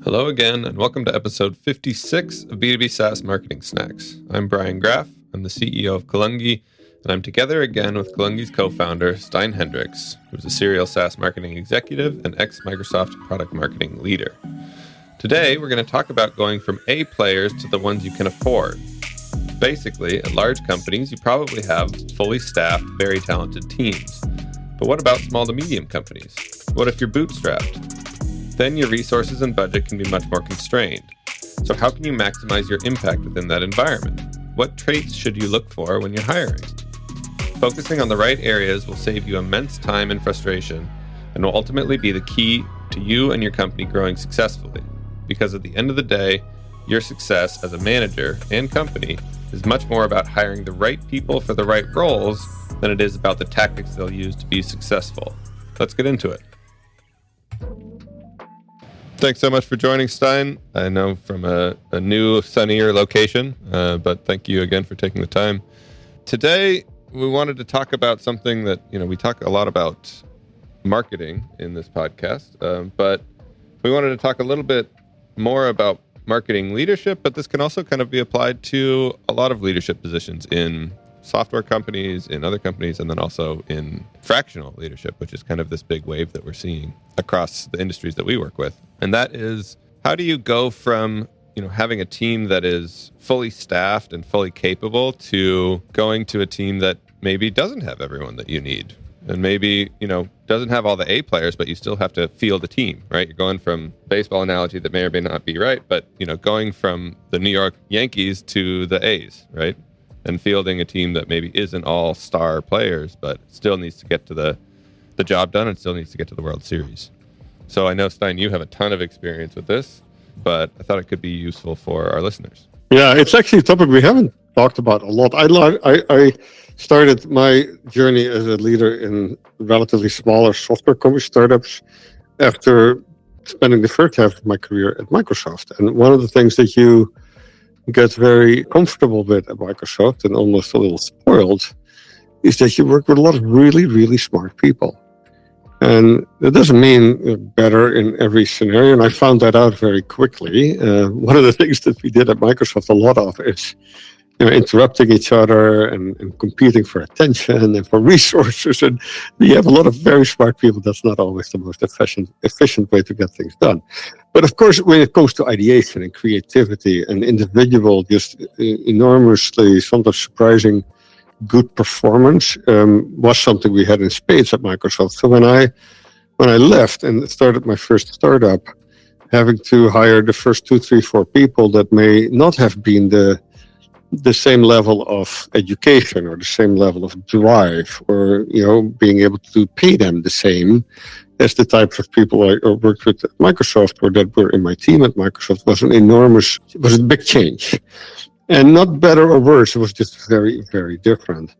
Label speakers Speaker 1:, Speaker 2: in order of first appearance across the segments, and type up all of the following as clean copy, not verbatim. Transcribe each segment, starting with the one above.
Speaker 1: Hello again, and welcome to episode 56 of B2B SaaS Marketing Snacks. I'm Brian Graff. I'm the CEO of Kalungi, and I'm together again with Kalungi's co-founder, Stein Hendricks, who's a serial SaaS marketing executive and ex-Microsoft product marketing leader. Today, we're going to talk about going from A players to the ones you can afford. Basically, at large companies, you probably have fully staffed, very talented teams. But what about small to medium companies? What if you're bootstrapped? Then your resources and budget can be much more constrained. So how can you maximize your impact within that environment? What traits should you look for when you're hiring? Focusing on the right areas will save you immense time and frustration and will ultimately be the key to you and your company growing successfully. Because at the end of the day, your success as a manager and company is much more about hiring the right people for the right roles than it is about the tactics they'll use to be successful. Let's get into it. Thanks so much for joining, Stein. I know from a new, sunnier location, but thank you again for taking the time. Today, we wanted to talk about something that, we talk a lot about marketing in this podcast, but we wanted to talk a little bit more about marketing leadership, but this can also kind of be applied to a lot of leadership positions in software companies, in other companies, and then also in fractional leadership, which is kind of this big wave that we're seeing across the industries that we work with. And that is, how do you go from, having a team that is fully staffed and fully capable to going to a team that maybe doesn't have everyone that you need? And maybe, doesn't have all the A players, but you still have to field a team, right? You're going from baseball analogy that may or may not be right, but, going from the New York Yankees to the A's, right? And fielding a team that maybe isn't all star players, but still needs to get to the job done and still needs to get to the World Series. So I know, Stein, you have a ton of experience with this, but I thought it could be useful for our listeners.
Speaker 2: Yeah, it's actually a topic we haven't talked about a lot. I started my journey as a leader in relatively smaller software company startups after spending the first half of my career at Microsoft. And one of the things that you get very comfortable with at Microsoft and almost a little spoiled is that you work with a lot of really, really smart people. And it doesn't mean you're better in every scenario. And I found that out very quickly. One of the things that we did at Microsoft a lot of is interrupting each other and competing for attention and for resources. And we have a lot of very smart people. That's not always the most efficient way to get things done. But of course, when it comes to ideation and creativity and individual, just enormously, sometimes surprising good performance was something we had in spades at Microsoft. So when I left and started my first startup, having to hire the first 2, 3, 4 people that may not have been the same level of education or the same level of drive or, being able to pay them the same as the types of people I worked with at Microsoft or that were in my team at Microsoft was a big change. And not better or worse, it was just very, very different.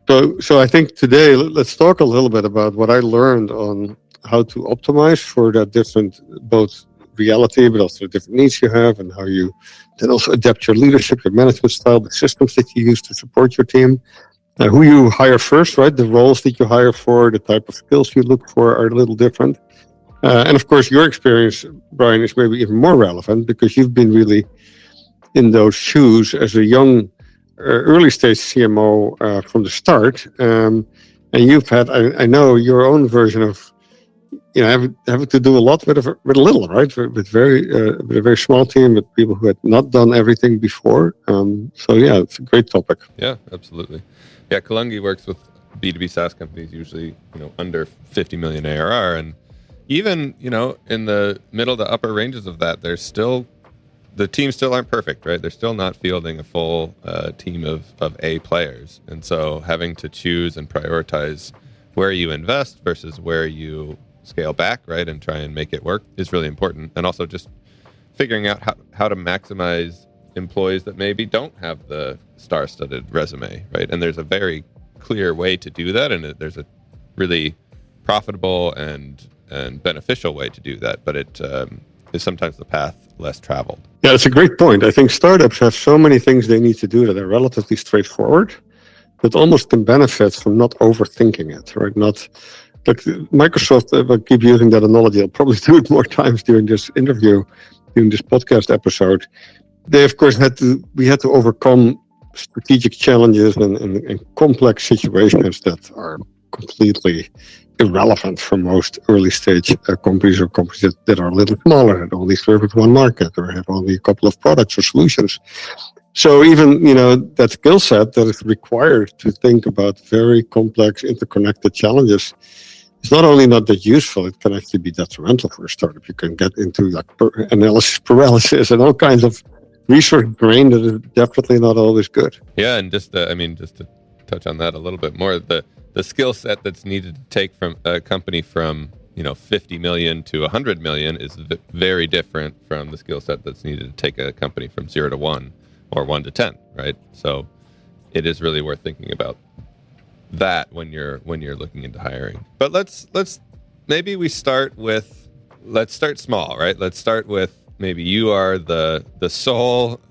Speaker 2: So I think today, let's talk a little bit about what I learned on how to optimize for that different, both reality, but also the different needs you have and how you then also adapt your leadership, your management style, the systems that you use to support your team. Who you hire first, right? The roles that you hire for, the type of skills you look for are a little different. And of course, your experience, Brian, is maybe even more relevant because you've been really in those shoes as a young, early stage CMO from the start. And you've had, I know, your own version of, having to do a lot with a little, right? With a very small team, with people who had not done everything before. So yeah, it's a great topic.
Speaker 1: Yeah, absolutely. Yeah, Kalungi works with B2B SaaS companies, usually, under 50 million ARR. And even, in the middle to upper ranges of that, the teams still aren't perfect, right? They're still not fielding a full team of A players. And so having to choose and prioritize where you invest versus where you scale back, right, and try and make it work is really important. And also just figuring out how to maximize employees that maybe don't have the star-studded resume, right? And there's a very clear way to do that, and there's a really profitable and beneficial way to do that, but it is sometimes the path less traveled.
Speaker 2: Yeah, that's a great point. I think startups have so many things they need to do that are relatively straightforward, but almost can benefit from not overthinking it, right? Not like Microsoft, if I keep using that analogy, I'll probably do it more times during this interview. doing this podcast episode, they of course we had to overcome strategic challenges and complex situations that are completely irrelevant for most early stage companies or companies that are a little smaller and only service one market or have only a couple of products or solutions. So even, that skill set that is required to think about very complex interconnected challenges is not only not that useful, it can actually be detrimental for a startup. You can get into like analysis paralysis and all kinds of resource drain that is definitely not always good.
Speaker 1: Yeah, and just to touch on that a little bit more, the skill set that's needed to take from a company from 50 million to 100 million is very different from the skill set that's needed to take a company from 0 to 1 or 1 to 10, right? So it is really worth thinking about that when you're looking into hiring. But let's maybe we start small, right? Let's start with maybe you are the sole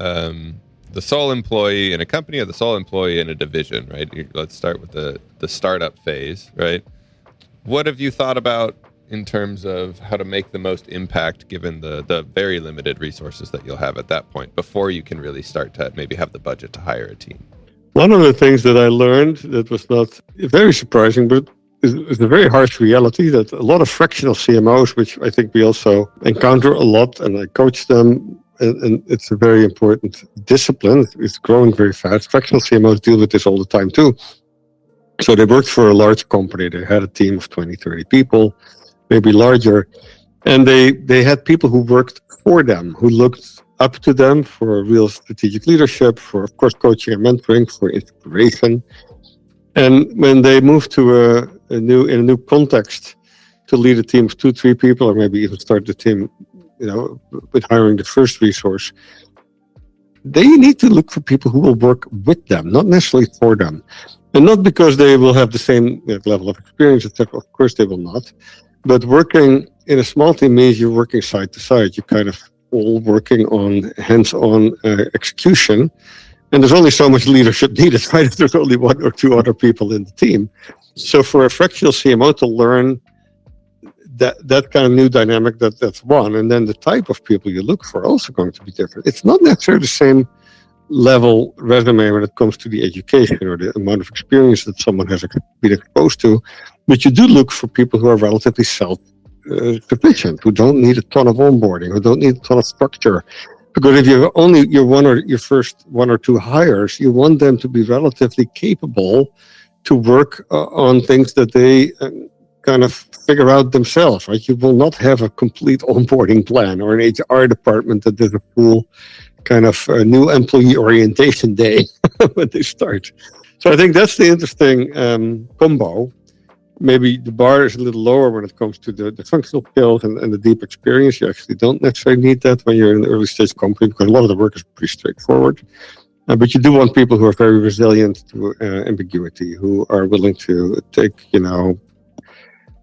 Speaker 1: employee in a company or the sole employee in a division, right? Let's start with the startup phase, right? What have you thought about in terms of how to make the most impact given the very limited resources that you'll have at that point before you can really start to maybe have the budget to hire a team?
Speaker 2: One of the things that I learned that was not very surprising, but is a very harsh reality, that a lot of fractional CMOs, which I think we also encounter a lot, and I coach them, and it's a very important discipline. It's growing very fast. Fractional CMOs deal with this all the time too. So they worked for a large company. They had a team of 20, 30 people, maybe larger. And they had people who worked for them, who looked up to them for real strategic leadership, for, of course, coaching and mentoring, for inspiration. And when they moved to a new context to lead a team of 2-3 people, or maybe even start the team, with hiring the first resource, they need to look for people who will work with them, not necessarily for them. And not because they will have the same level of experience, etc. Of course they will not. But working in a small team means you're working side to side. You're kind of all working on hands-on execution. And there's only so much leadership needed, right? If there's only 1 or 2 other people in the team. So for a fractional CMO to learn that kind of new dynamic, that's one. And then the type of people you look for also going to be different. It's not necessarily the same level resume when it comes to the education or the amount of experience that someone has been exposed to, but you do look for people who are relatively self-sufficient, who don't need a ton of onboarding, who don't need a ton of structure. Because if you're only your first 1 or 2 hires, you want them to be relatively capable to work on things that they kind of figure out themselves, right? You will not have a complete onboarding plan or an HR department that does a full kind of new employee orientation day when they start. So I think that's the interesting combo. Maybe the bar is a little lower when it comes to the functional skills and the deep experience. You actually don't necessarily need that when you're in an early stage company, because a lot of the work is pretty straightforward. But you do want people who are very resilient to ambiguity, who are willing to take,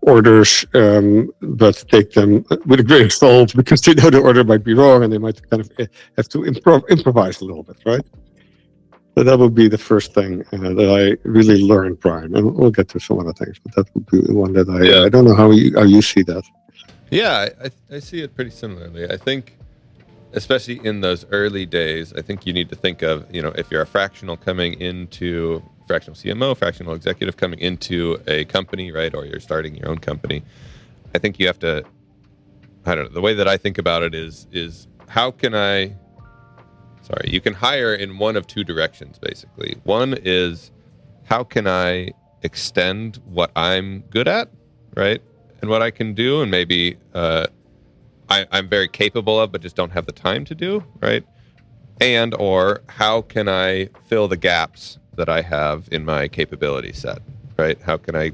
Speaker 2: orders, but take them with a grain of salt, because they know the order might be wrong and they might kind of have to improvise a little bit, right? So that would be the first thing that I really learned, Brian. And we'll get to some other things, but that would be the one that I don't know how you see that.
Speaker 1: Yeah, I see it pretty similarly. I think, especially in those early days, I think you need to think of, if you're a fractional CMO, fractional executive coming into a company, right? Or you're starting your own company. I think you have to, the way that I think about it is how can you can hire in one of 2 directions, basically. One is, how can I extend what I'm good at, right? And what I can do, and maybe I'm very capable of, but just don't have the time to do, right? And or how can I fill the gaps that I have in my capability set, right? How can I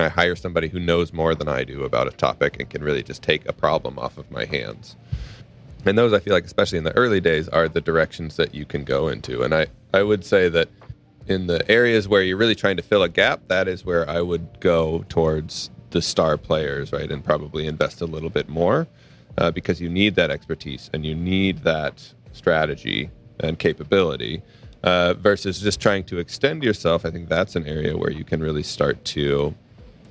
Speaker 1: hire somebody who knows more than I do about a topic and can really just take a problem off of my hands? And those, I feel like, especially in the early days, are the directions that you can go into. And I would say that in the areas where you're really trying to fill a gap, that is where I would go towards the star players, right? And probably invest a little bit more because you need that expertise and you need that strategy and capability versus just trying to extend yourself. I think that's an area where you can really start to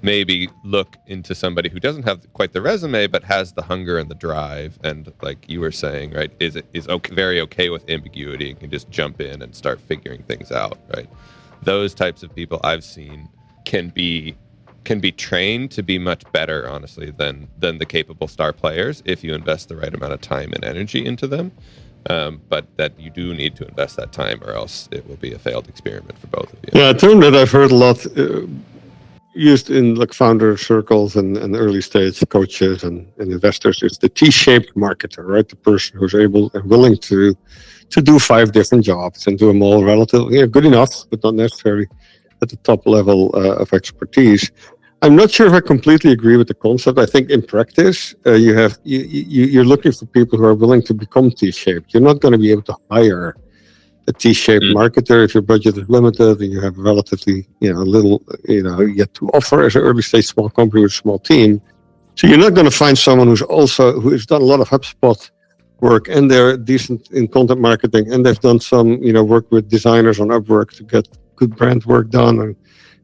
Speaker 1: maybe look into somebody who doesn't have quite the resume, but has the hunger and the drive. And like you were saying, right, is okay, very okay with ambiguity and can just jump in and start figuring things out, right? Those types of people I've seen can be trained to be much better, honestly, than the capable star players if you invest the right amount of time and energy into them. But that you do need to invest that time, or else it will be a failed experiment for both of you.
Speaker 2: Yeah, a term that I've heard a lot used in like founder circles and early stage coaches and investors is the T-shaped marketer, right? The person who's able and willing to do 5 different jobs and do them all relatively good enough, but not necessarily at the top level of expertise. I'm not sure if I completely agree with the concept. I think in practice, you're looking for people who are willing to become T-shaped. You're not going to be able to hire a T-shaped marketer if your budget is limited and you have relatively, little, yet to offer as an early stage small company with a small team. So you're not going to find someone who's done a lot of HubSpot work and they're decent in content marketing and they've done some, work with designers on Upwork to get good brand work done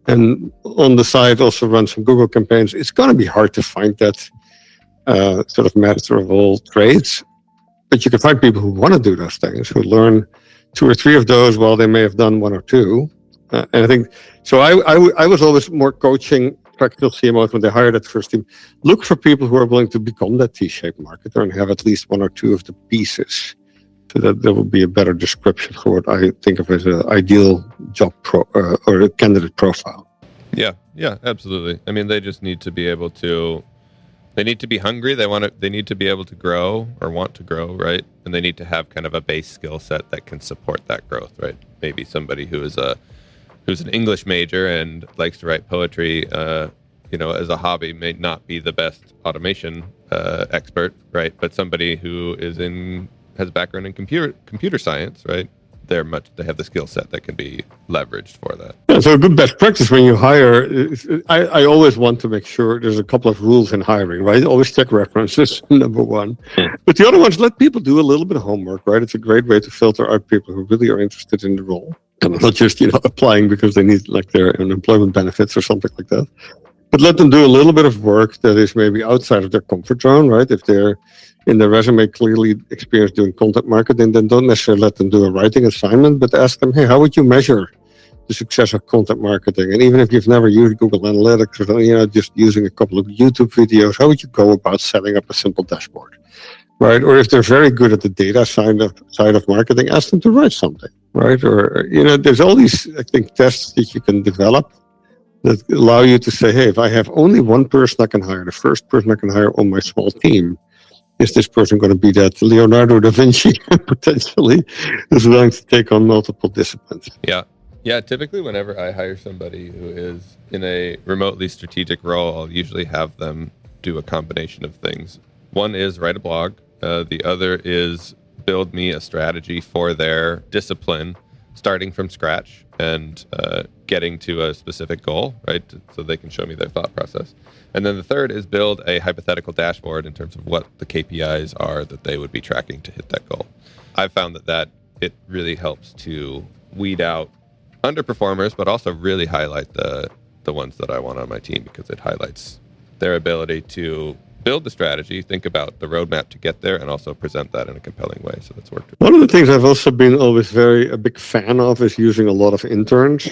Speaker 2: and on the side also run some Google campaigns. It's going to be hard to find that sort of master of all trades, but you can find people who want to do those things, who learn 2 or 3 of those while they may have done 1 or 2. And I think, so I was always more coaching practical CMOs when they hire that first team. Look for people who are willing to become that T-shaped marketer and have at least 1 or 2 of the pieces. So that there will be a better description for what I think of as an ideal job or a candidate profile.
Speaker 1: Yeah, absolutely. I mean, they just need to be able to. They need to be hungry. They need to be able to grow or want to grow, right? And they need to have kind of a base skill set that can support that growth, right? Maybe somebody who's an English major and likes to write poetry, as a hobby, may not be the best automation expert, right? But somebody who has a background in computer science, right? They have the skill set that can be leveraged for that.
Speaker 2: Yeah, so a good best practice when you hire, I always want to make sure there's a couple of rules in hiring, right? Always check references, number 1. But the other ones, let people do a little bit of homework, right? It's a great way to filter out people who really are interested in the role. And not just, applying because they need like their unemployment benefits or something like that. But let them do a little bit of work that is maybe outside of their comfort zone, right? If they're in their resume clearly experienced doing content marketing, then don't necessarily let them do a writing assignment, but ask them, hey, how would you measure the success of content marketing? And even if you've never used Google Analytics or just using a couple of YouTube videos, how would you go about setting up a simple dashboard, right? Or if they're very good at the data side of marketing, ask them to write something, right? Or, there's all these, I think, tests that you can develop that allow you to say, hey, if I have only 1 person I can hire, the first person I can hire on my small team, is this person going to be that Leonardo da Vinci potentially who's willing to take on multiple disciplines?
Speaker 1: Yeah. Typically, whenever I hire somebody who is in a remotely strategic role, I'll usually have them do a combination of things. One is write a blog. The other is build me a strategy for their discipline, starting from scratch and getting to a specific goal, right? So they can show me their thought process. And then the third is build a hypothetical dashboard in terms of what the KPIs are that they would be tracking to hit that goal. I've found that it really helps to weed out underperformers, but also really highlight the ones that I want on my team, because it highlights their ability to build the strategy, think about the roadmap to get there, and also present that in a compelling way. So that's worked.
Speaker 2: One of the things I've also been always a big fan of is using a lot of interns.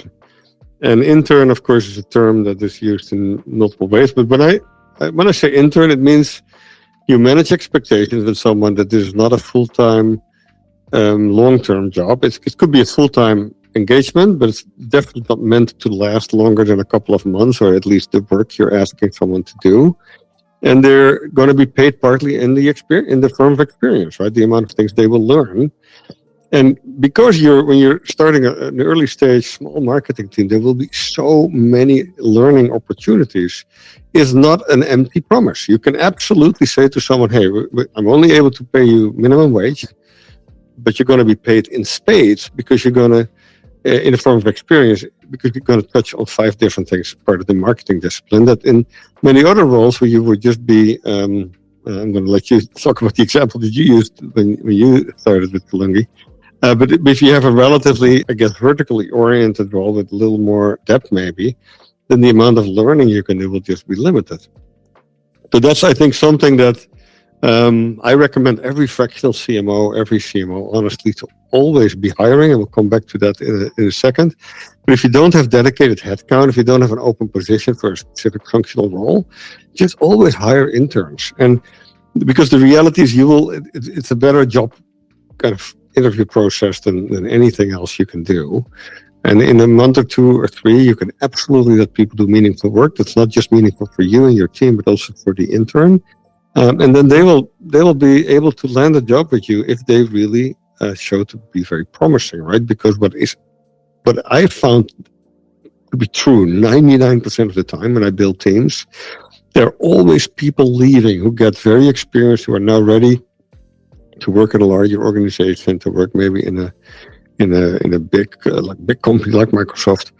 Speaker 2: And intern, of course, is a term that is used in multiple ways. But when I say intern, it means you manage expectations with someone that is not a full-time, long-term job. It could be a full-time engagement, but it's definitely not meant to last longer than a couple of months, or at least the work you're asking someone to do. And they're going to be paid partly in the firm of experience, right? The amount of things they will learn. And because when you're starting an early stage small marketing team, there will be so many learning opportunities. It's not an empty promise. You can absolutely say to someone, hey, I'm only able to pay you minimum wage, but you're going to be paid in spades because you're going to, in a form of experience, because you're going to touch on 5 different things, part of the marketing discipline, that in many other roles where you would just be, I'm going to let you talk about the example that you used when you started with Kalungi. But if you have a relatively, vertically oriented role with a little more depth maybe, then the amount of learning you can do will just be limited. So that's, I think, something that I recommend every fractional CMO, every CMO, honestly, to always be hiring. And we'll come back to that in a second. But if you don't have dedicated headcount, if you don't have an open position for a specific functional role, just always hire interns. And because the reality is it's a better job kind of interview process than anything else you can do. And in a month or 2 or 3, you can absolutely let people do meaningful work that's not just meaningful for you and your team, but also for the intern. And then they will be able to land a job with you if they really show to be very promising, right? Because what I found to be true 99% of the time when I build teams, there are always people leaving who get very experienced, who are now ready to work in a larger organization, to work maybe in a big company like Microsoft.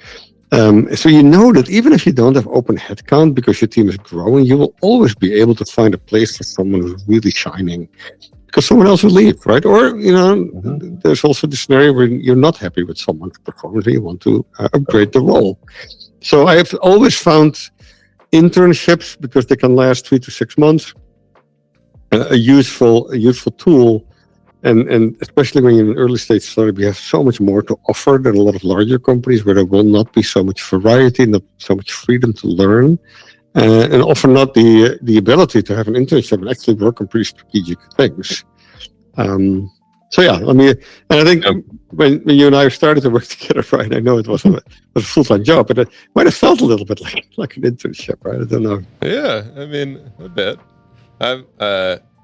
Speaker 2: So you know that even if you don't have open headcount because your team is growing, you will always be able to find a place for someone who's really shining, because someone else will leave, right? Or there's also the scenario where you're not happy with someone's performance and you want to upgrade the role. So I have always found internships, because they can last 3 to 6 months, a useful tool. And especially when you're in an early stage startup, you have so much more to offer than a lot of larger companies where there will not be so much variety, not so much freedom to learn, and often not the ability to have an internship and actually work on pretty strategic things. So yeah, and I think when you and I started to work together, right, I know it was a full-time job, but it might have felt a little bit like an internship, right? I don't know.
Speaker 1: Yeah, I mean, a bit.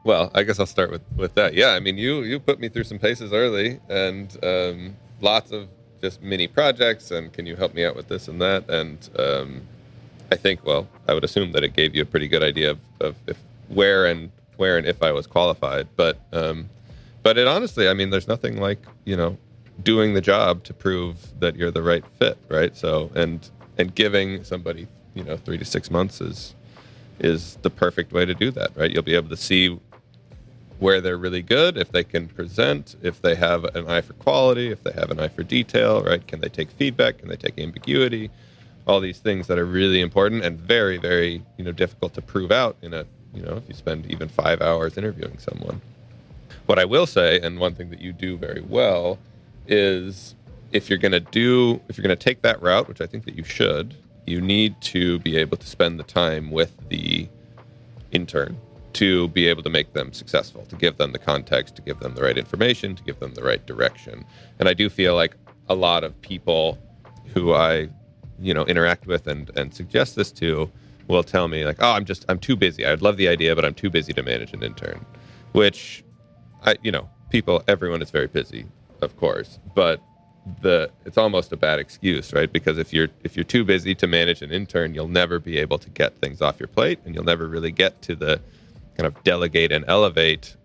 Speaker 1: Well, I guess I'll start with that. Yeah, I mean, you put me through some paces early, and lots of just mini projects, and can you help me out with this and that? And I think, well, I would assume that it gave you a pretty good idea of where and if I was qualified. But it honestly, I mean, there's nothing like, doing the job to prove that you're the right fit, right? So and giving somebody 3 to 6 months is the perfect way to do that, right? You'll be able to see where they're really good, if they can present, if they have an eye for quality, if they have an eye for detail, right? Can they take feedback? Can they take ambiguity? All these things that are really important and very, very, difficult to prove out in a, if you spend even 5 hours interviewing someone. What I will say, and one thing that you do very well, is if you're going to take that route, which I think that you should, you need to be able to spend the time with the intern to be able to make them successful, to give them the context, to give them the right information, to give them the right direction. And I do feel like a lot of people who I, interact with and suggest this to will tell me like, oh, I'm too busy. I'd love the idea, but I'm too busy to manage an intern, which everyone is very busy, of course, but it's almost a bad excuse, right? Because if you're too busy to manage an intern, you'll never be able to get things off your plate, and you'll never really get to the kind of delegate and elevate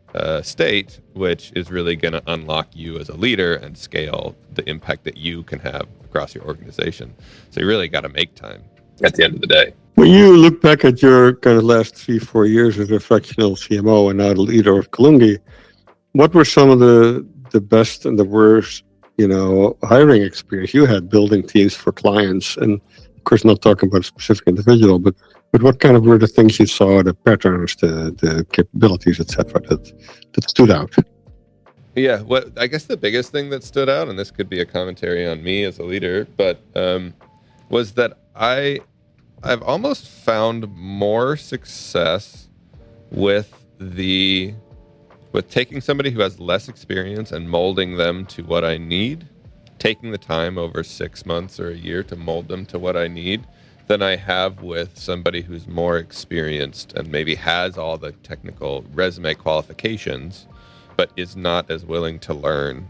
Speaker 1: state, which is really going to unlock you as a leader and scale the impact that you can have across your organization. So you really got to make time at the end of the day.
Speaker 2: When you look back at your kind of last 3-4 years as a fractional CMO and now the leader of Kalungi, what were some of the best and the worst hiring experience you had building teams for clients? And of course, not talking about a specific individual, but what kind of were the things you saw, the patterns, the capabilities, etc., that stood out?
Speaker 1: Yeah, I guess the biggest thing that stood out, and this could be a commentary on me as a leader, but was that I've almost found more success with taking somebody who has less experience and molding them to what I need, taking the time over 6 months or a year to mold them to what I need, than I have with somebody who's more experienced and maybe has all the technical resume qualifications, but is not as willing to learn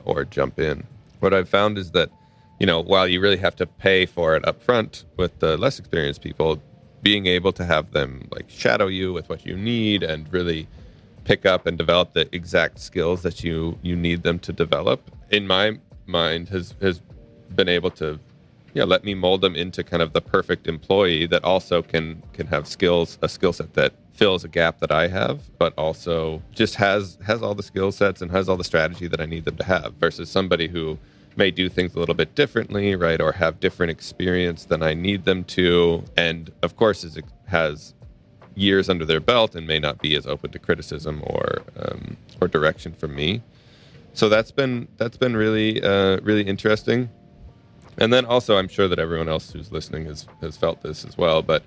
Speaker 1: or jump in. What I've found is that, while you really have to pay for it up front with the less experienced people, being able to have them like shadow you with what you need and really pick up and develop the exact skills that you need them to develop, in my mind has been able to let me mold them into kind of the perfect employee that also can have a skill set that fills a gap that I have, but also just has all the skill sets and has all the strategy that I need them to have, versus somebody who may do things a little bit differently, right, or have different experience than I need them to, and of course has years under their belt and may not be as open to criticism or direction from me. So that's been really really interesting. And then also, I'm sure that everyone else who's listening has felt this as well. But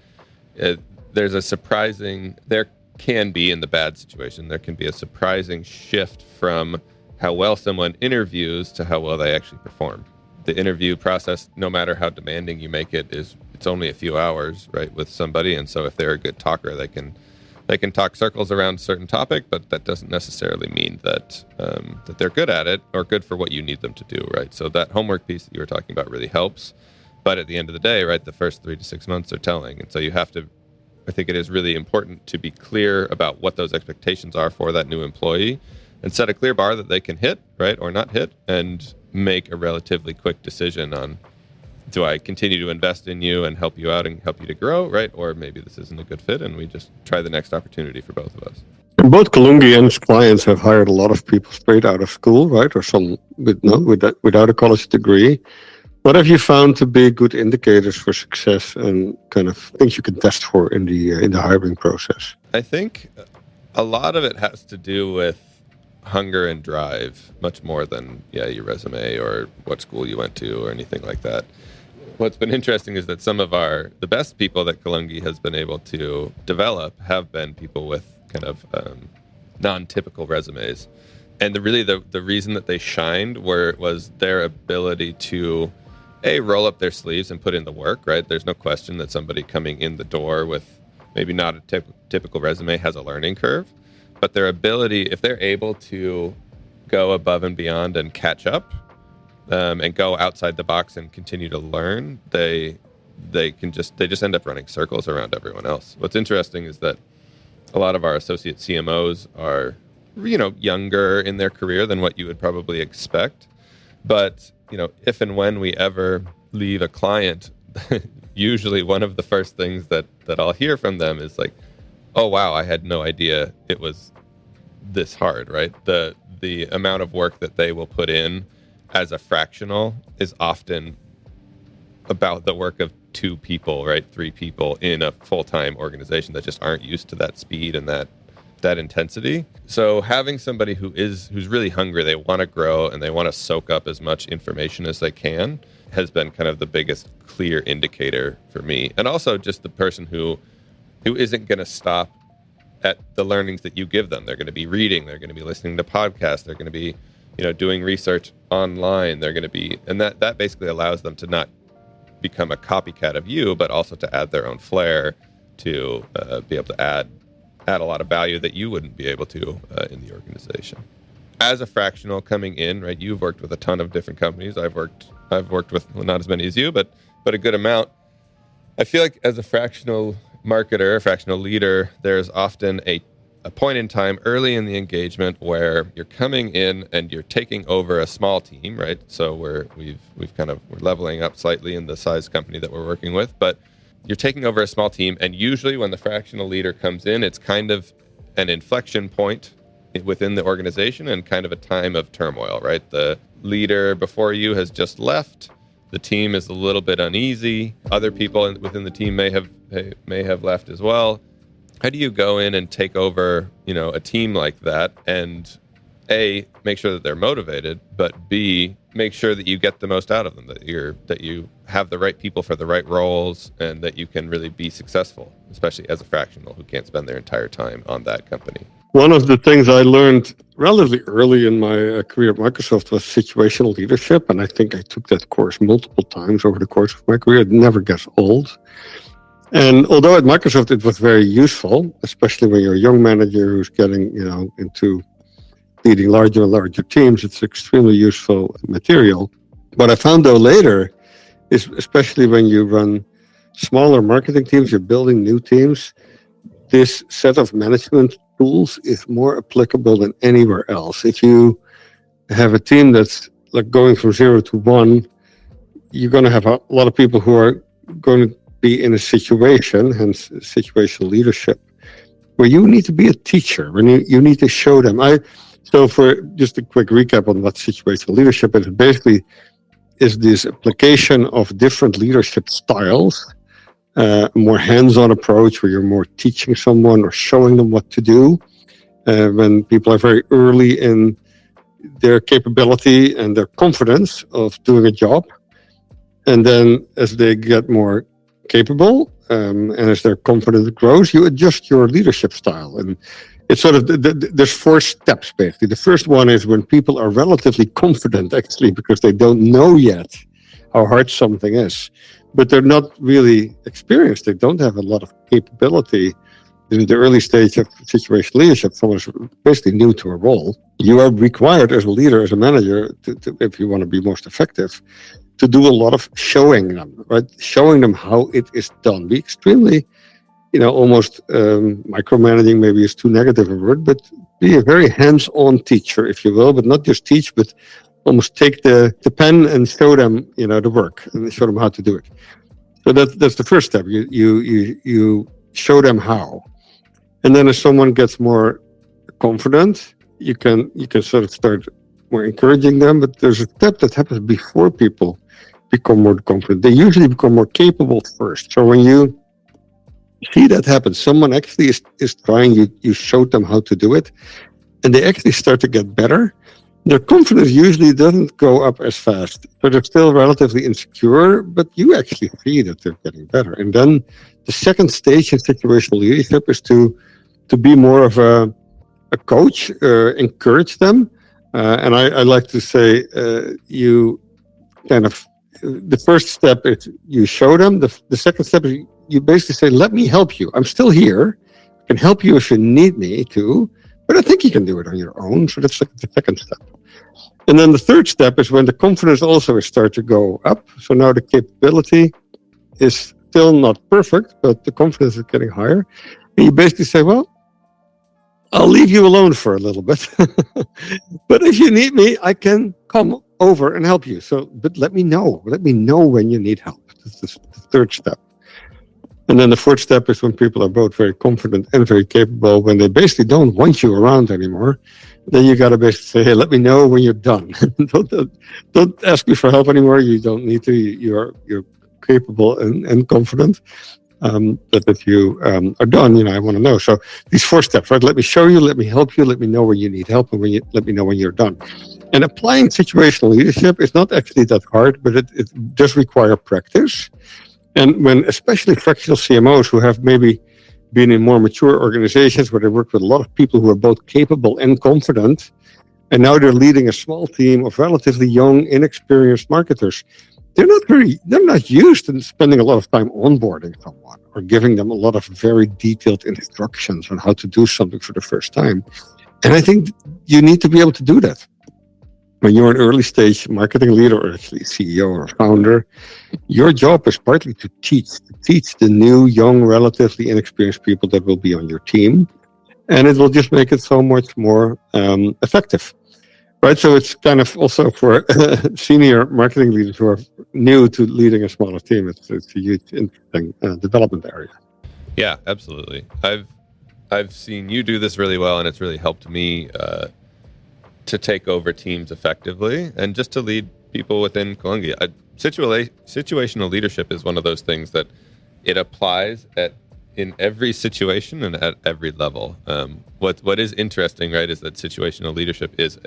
Speaker 1: there can be, in the bad situation, there can be a surprising shift from how well someone interviews to how well they actually perform. The interview process, no matter how demanding you make it, it's only a few hours, right, with somebody. And so if they're a good talker, they can talk circles around a certain topic, but that doesn't necessarily mean that they're good at it or good for what you need them to do, right? So that homework piece that you were talking about really helps. But at the end of the day, right, the first 3 to 6 months are telling. And so I think it is really important to be clear about what those expectations are for that new employee and set a clear bar that they can hit, right, or not hit, and make a relatively quick decision on, do I continue to invest in you and help you out and help you to grow, right? Or maybe this isn't a good fit and we just try the next opportunity for both of us.
Speaker 2: Both Kalungi and its clients have hired a lot of people straight out of school, right? Or some without a college degree. What have you found to be good indicators for success and kind of things you can test for in the hiring process?
Speaker 1: I think a lot of it has to do with hunger and drive, much more than your resume or what school you went to or anything like that. What's been interesting is that some of the best people that Kalungi has been able to develop have been people with kind of non-typical resumes. And the reason that they shined was their ability to roll up their sleeves and put in the work, right? There's no question that somebody coming in the door with maybe not a typical resume has a learning curve, but their ability, if they're able to go above and beyond and catch up and go outside the box and continue to learn, they just end up running circles around everyone else. What's interesting is that a lot of our associate CMOs are, younger in their career than what you would probably expect. But, if and when we ever leave a client, usually one of the first things that I'll hear from them is like, oh, wow, I had no idea it was this hard, right? The amount of work that they will put in as a fractional is often about the work of 2 people, right? 3 people in a full-time organization that just aren't used to that speed and that intensity. So having somebody who's really hungry, they want to grow and they want to soak up as much information as they can has been kind of the biggest clear indicator for me. And also just the person who isn't going to stop at the learnings that you give them. They're going to be reading, they're going to be listening to podcasts, they're going to be, doing research online. They're going to be, and that basically allows them to not become a copycat of you, but also to add their own flair to be able to add a lot of value that you wouldn't be able to in the organization. As a fractional coming in, right, you've worked with a ton of different companies. I've worked with, well, not as many as you, but a good amount. I feel like as a fractional marketer, a fractional leader, there's often a point in time early in the engagement where you're coming in and you're taking over a small team, right? So we're leveling up slightly in the size company that we're working with, but you're taking over a small team, and usually when the fractional leader comes in, it's kind of an inflection point within the organization and kind of a time of turmoil, right? The leader before you has just left. The team is a little bit uneasy. Other people within the team may have left as well. How do you go in and take over, a team like that and A, make sure that they're motivated, but B, make sure that you get the most out of them, that you have the right people for the right roles, and that you can really be successful, especially as a fractional who can't spend their entire time on that company.
Speaker 2: One of the things I learned relatively early in my career at Microsoft was situational leadership, and I think I took that course multiple times over the course of my career. It never gets old. And although at Microsoft it was very useful, especially when you're a young manager who's getting, into leading larger and larger teams, it's extremely useful material. What I found though later is, especially when you run smaller marketing teams, you're building new teams, this set of management tools is more applicable than anywhere else. If you have a team that's like going from 0 to 1, you're going to have a lot of people who are going to be in a situation, hence situational leadership, where you need to be a teacher, when you need to show them. So for just a quick recap on what situational leadership is, basically is this application of different leadership styles, a more hands-on approach where you're more teaching someone or showing them what to do. When people are very early in their capability and their confidence of doing a job. And then as they get more capable and as their confidence grows, you adjust your leadership style. And it's sort of, there's 4 steps basically. The first one is when people are relatively confident actually because they don't know yet how hard something is, but they're not really experienced. They don't have a lot of capability. In the early stage of situational leadership, someone is basically new to a role. You are required as a leader, as a manager, to if you want to be most effective, to do a lot of showing them, right? Showing them how it is done. Be extremely, almost micromanaging maybe is too negative a word, but be a very hands-on teacher, if you will, but not just teach, but almost take the pen and show them, the work and show them how to do it. So that's the first step. You show them how. And then as someone gets more confident, you can sort of start more encouraging them. But there's a step that happens before people become more confident. They usually become more capable first. So when you see that happen, someone actually is trying, you showed them how to do it, and they actually start to get better. Their confidence usually doesn't go up as fast. So they're still relatively insecure, but you actually see that they're getting better. And then the second stage in situational leadership is to be more of a coach, encourage them. And I like to say you kind of, the first step is you show them. The second step is you basically say, let me help you. I'm still here. I can help you if you need me to, but I think you can do it on your own. So that's the second step. And then the third step is when the confidence also starts to go up. So now the capability is still not perfect, but the confidence is getting higher. And you basically say, well, I'll leave you alone for a little bit. But if you need me, I can come over and help you. So, but let me know. Let me know when you need help. That's the third step. And then the fourth step is when people are both very confident and very capable, when they basically don't want you around anymore, then you got to basically say, hey, let me know when you're done. don't ask me for help anymore. You don't need to. You're capable and confident. But if you are done, I want to know. So these 4 steps, right? Let me show you, let me help you, let me know when you need help, and let me know when you're done. And applying situational leadership is not actually that hard, but it does require practice. And when especially fractional CMOs who have maybe been in more mature organizations where they work with a lot of people who are both capable and confident, and now they're leading a small team of relatively young, inexperienced marketers, they're not used to spending a lot of time onboarding someone or giving them a lot of very detailed instructions on how to do something for the first time. And I think you need to be able to do that. When you're an early stage marketing leader or actually CEO or founder, your job is partly to teach the new, young, relatively inexperienced people that will be on your team. And it will just make it so much more effective. Right, so it's kind of also for senior marketing leaders who are new to leading a smaller team. It's a huge, interesting development area.
Speaker 1: Yeah, absolutely. I've seen you do this really well, and it's really helped me to take over teams effectively and just to lead people within Columbia. Situational leadership is one of those things that it applies in every situation and at every level. What is interesting, right, is that situational leadership is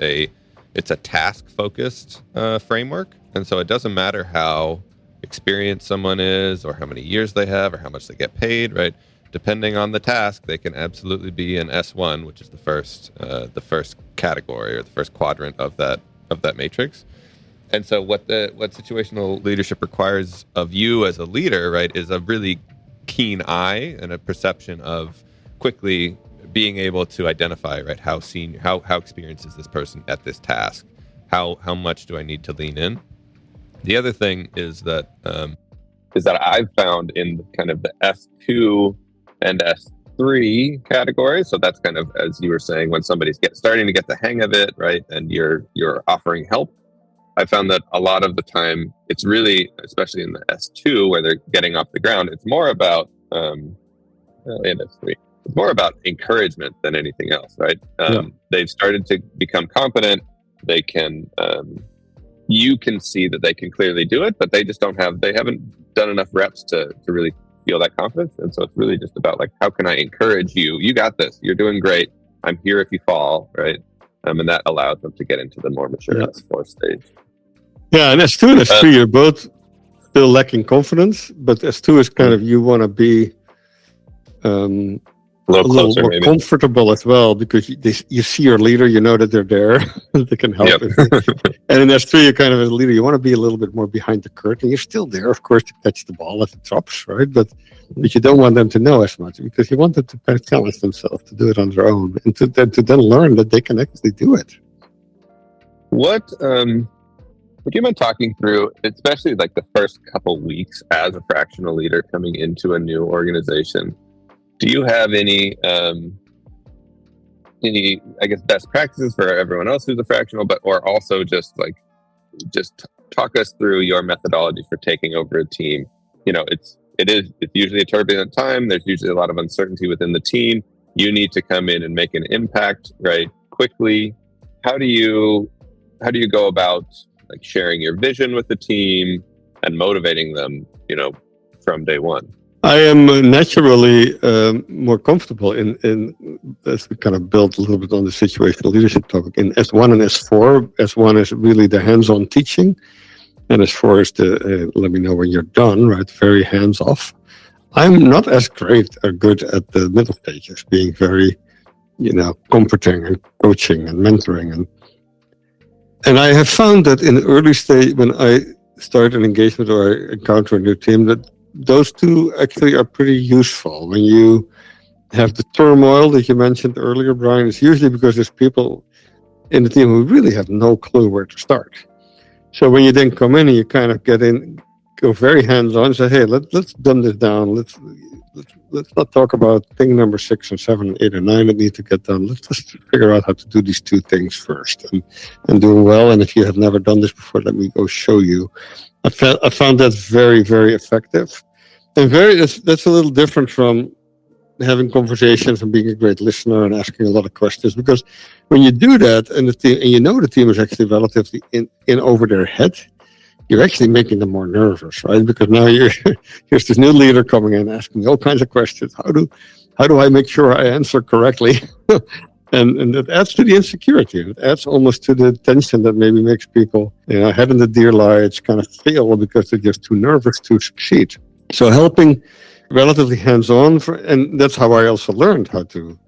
Speaker 1: it's a task-focused framework, and so it doesn't matter how experienced someone is or how many years they have or how much they get paid, right? Depending on the task, they can absolutely be an S1, which is the first category or the first quadrant of that matrix. And so what situational leadership requires of you as a leader, right, is a really keen eye and a perception of quickly being able to identify, right, how experienced is this person at this task? How much do I need to lean in? The other thing is that I've found in kind of the S2 and S3 categories. So that's kind of, as you were saying, when somebody's starting to get the hang of it, right, and you're offering help. I found that a lot of the time, it's really, especially in the S2 where they're getting off the ground, it's more about in S3. It's more about encouragement than anything else, right? They've started to become competent. They can you can see that they can clearly do it, but they just they haven't done enough reps to really feel that confidence. And so it's really just about like, how can I encourage you? You got this. You're doing great. I'm here if you fall, right? And that allows them to get into the more mature S4 stage.
Speaker 2: Yeah, and S2 and S3, you're both still lacking confidence, but S2 is kind of, you want to be a little more maybe comfortable as well, because you see your leader, you know that they're there, they can help. Yep. And in S3, you're kind of as a leader, you want to be a little bit more behind the curtain. You're still there, of course, to catch the ball as it drops, right? But you don't want them to know as much, because you want them to kind of challenge themselves to do it on their own, and to then learn that they can actually do it.
Speaker 1: What would you mind talking through, especially like the first couple weeks as a fractional leader coming into a new organization? Do you have any, I guess, best practices for everyone else who's a fractional, or also just talk us through your methodology for taking over a team? You know, it's usually a turbulent time. There's usually a lot of uncertainty within the team. You need to come in and make an impact, right, quickly. How do you go about like sharing your vision with the team and motivating them, you know, from day one?
Speaker 2: I am naturally more comfortable in as we kind of build a little bit on the situational leadership topic in S1 and S4. S1 is really the hands-on teaching, and S4 is the let me know when you're done, right? Very hands-off. I'm not as great or good at the middle stages, being very, you know, comforting and coaching and mentoring, and I have found that in the early stage when I start an engagement or I encounter a new team, that those two actually are pretty useful. When you have the turmoil that you mentioned earlier, Brian, it's usually because there's people in the team who really have no clue where to start. So when you then come in and you kind of go very hands-on, say, hey, let's dumb this down. Let's not talk about thing number 6 and 7 and 8 and 9 that need to get done. Let's just figure out how to do these two things first and doing well. And if you have never done this before, let me go show you. I found that very, very effective. And that's a little different from having conversations and being a great listener and asking a lot of questions. Because when you do that and the team is actually relatively in over their head, you're actually making them more nervous, right? Because now here's this new leader coming in asking all kinds of questions. How do I make sure I answer correctly? And it adds to the insecurity. It adds almost to the tension that maybe makes people, you know, head in the deer lights, kind of fail because they're just too nervous to succeed. So helping relatively hands-on, and that's how I also learned how to,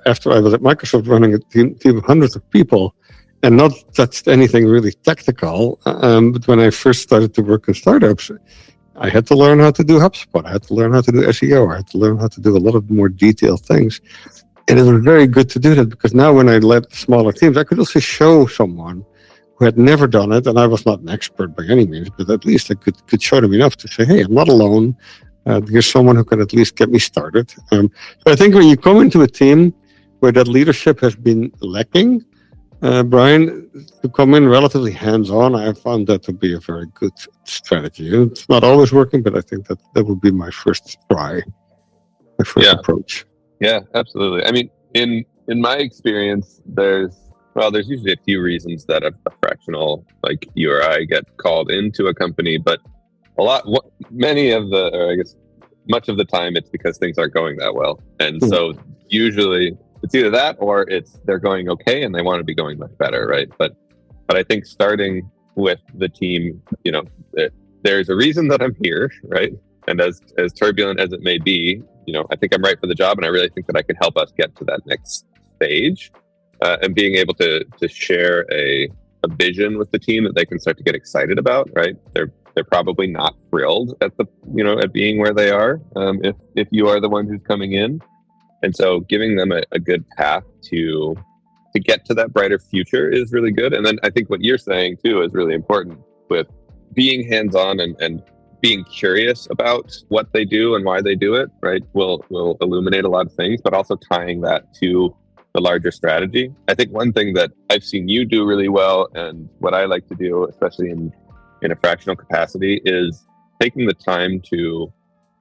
Speaker 2: after I was at Microsoft running a team of hundreds of people and not touched anything really technical. But when I first started to work in startups, I had to learn how to do HubSpot. I had to learn how to do SEO. I had to learn how to do a lot of more detailed things. And it was very good to do that, because now when I led smaller teams, I could also show someone who had never done it, and I was not an expert by any means, but at least I could show them enough to say, hey, I'm not alone. Here's someone who can at least get me started. So I think when you come into a team where that leadership has been lacking, Brian, to come in relatively hands-on, I have found that to be a very good strategy. It's not always working, but I think that would be my first try, my first approach.
Speaker 1: Yeah, absolutely. I mean, in my experience, there's usually a few reasons that a fractional like you or I get called into a company, but much of the time it's because things aren't going that well. And so usually it's either that or they're going okay and they want to be going much better, right? But I think starting with the team, you know, there's a reason that I'm here, right? And as turbulent as it may be, you know, I think I'm right for the job, and I really think that I can help us get to that next stage. And being able to share a vision with the team that they can start to get excited about, right? They're probably not thrilled at at being where they are, if you are the one who's coming in. And so giving them a good path to get to that brighter future is really good. And then I think what you're saying too is really important with being hands-on and being curious about what they do and why they do it, right? Will illuminate a lot of things, but also tying that to the larger strategy. I think one thing that I've seen you do really well, and what I like to do, especially in a fractional capacity, is taking the time to,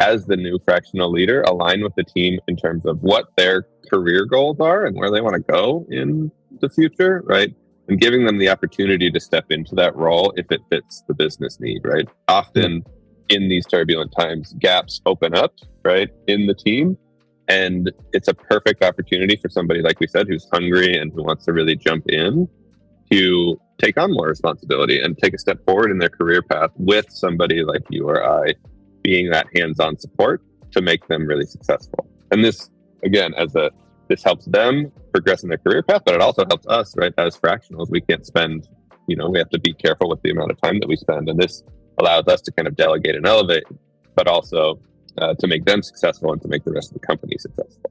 Speaker 1: as the new fractional leader, align with the team in terms of what their career goals are and where they want to go in the future, right? and giving them the opportunity to step into that role if it fits the business need, right? Often in these turbulent times, gaps open up, right, in the team. And it's a perfect opportunity for somebody, like we said, who's hungry and who wants to really jump in to take on more responsibility and take a step forward in their career path with somebody like you or I being that hands-on support to make them really successful. And this, again, this helps them progress in their career path, but it also helps us, right? As fractionals, we can't spend, we have to be careful with the amount of time that we spend. And this allows us to kind of delegate and elevate, but also to make them successful and to make the rest of the company successful.